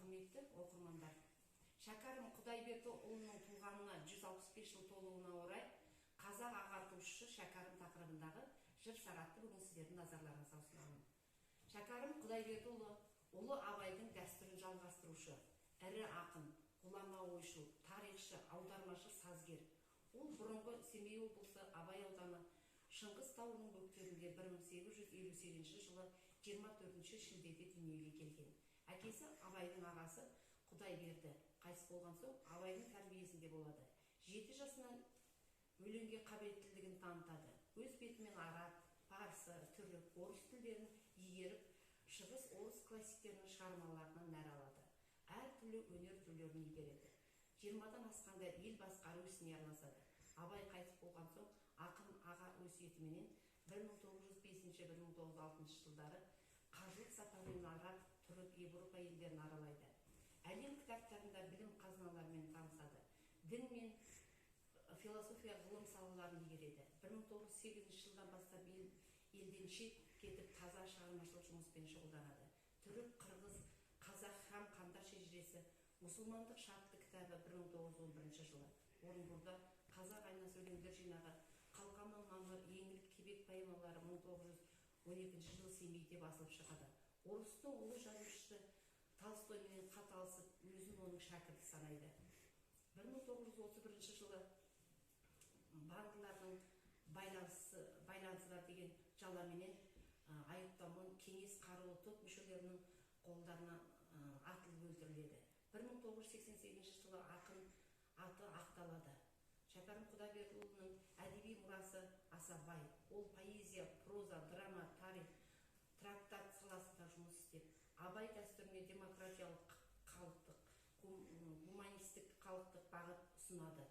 құрметті оқырмандар. Шәкәрім Құдайбердіұлының туғанына 165 жыл толуына орай қазақ ағартушысы Шәкәрім тақырыбындағы жыр сағатты бүгін сіздердің назарларыңызға ұсынамын. Шәкәрім Құдайбердіұлы ұлы Абайдың дәстүрін жалғастырушы, ірі ақын, ғұлама ойшыл, тарихшы, аудармашы, сазгер. Ол бұрынғы Семей облысы Абай ауданы Шыңғыс тауының бөктерінде 1858 жылы 24 шілдеде дүниеге келген. Әкесі Абайдың ағасы Құдайберді қайтыс болған соң Абайдың тәрбиесінде болады. 7 жасынан өлеңге қабілеттілігін танытады. Өз бетімен араб, парсы, түрік, орыс тілдерін игеріп, шығыс орыс классиктерінің шығармаларынан нәр алады. Әртүрлі өнер түрлерін игереді. 20-дан асқанда ел басқару ісіне араласады. Абай қайтыс болған соң ақын аға өсиетіменен 1905-1906 жылдары қажылық сапарымен араб, түрік, Европа елдерін аралайды. Әлем кітаптарында білім қазыналарымен танысады. Дін мен философия ғылым салаларын игереді. 1908 жылдан бастап елден шет кетіп таза шығармашылық жұмыспен шұғылданады. Түрік, қырғыз, қазақ һәм қандар шежіресі, мұсылмандық шартты кітабы 1911 жылы. Орынборда қазақ айнасы өлеңдер жинағы, Қалқаман мамыр, еңлік кебек поэмалары 1912 жылы Семейде басылып шығады. Орыстың ұлы жазушысы Толстоймен хат алысып, өзін оның шәкірті санайды. 1931 жылы бандылардың байланысы бар деген жаламенен айыптаумен кеңес қарулы топ мүшелерінің қолдарына атылып өлтіріледі. 1988 жылы ақын аты ақталады. Шәкәрім Құдайбердіұлының әдеби мұрасы аса бай. Ол поэзия, проза, драма, тарих, трактат саласында жұмыс істеп, Абай дәстүріне демократиялық халықтық, гуманистік халықтық бағыт ұсынады.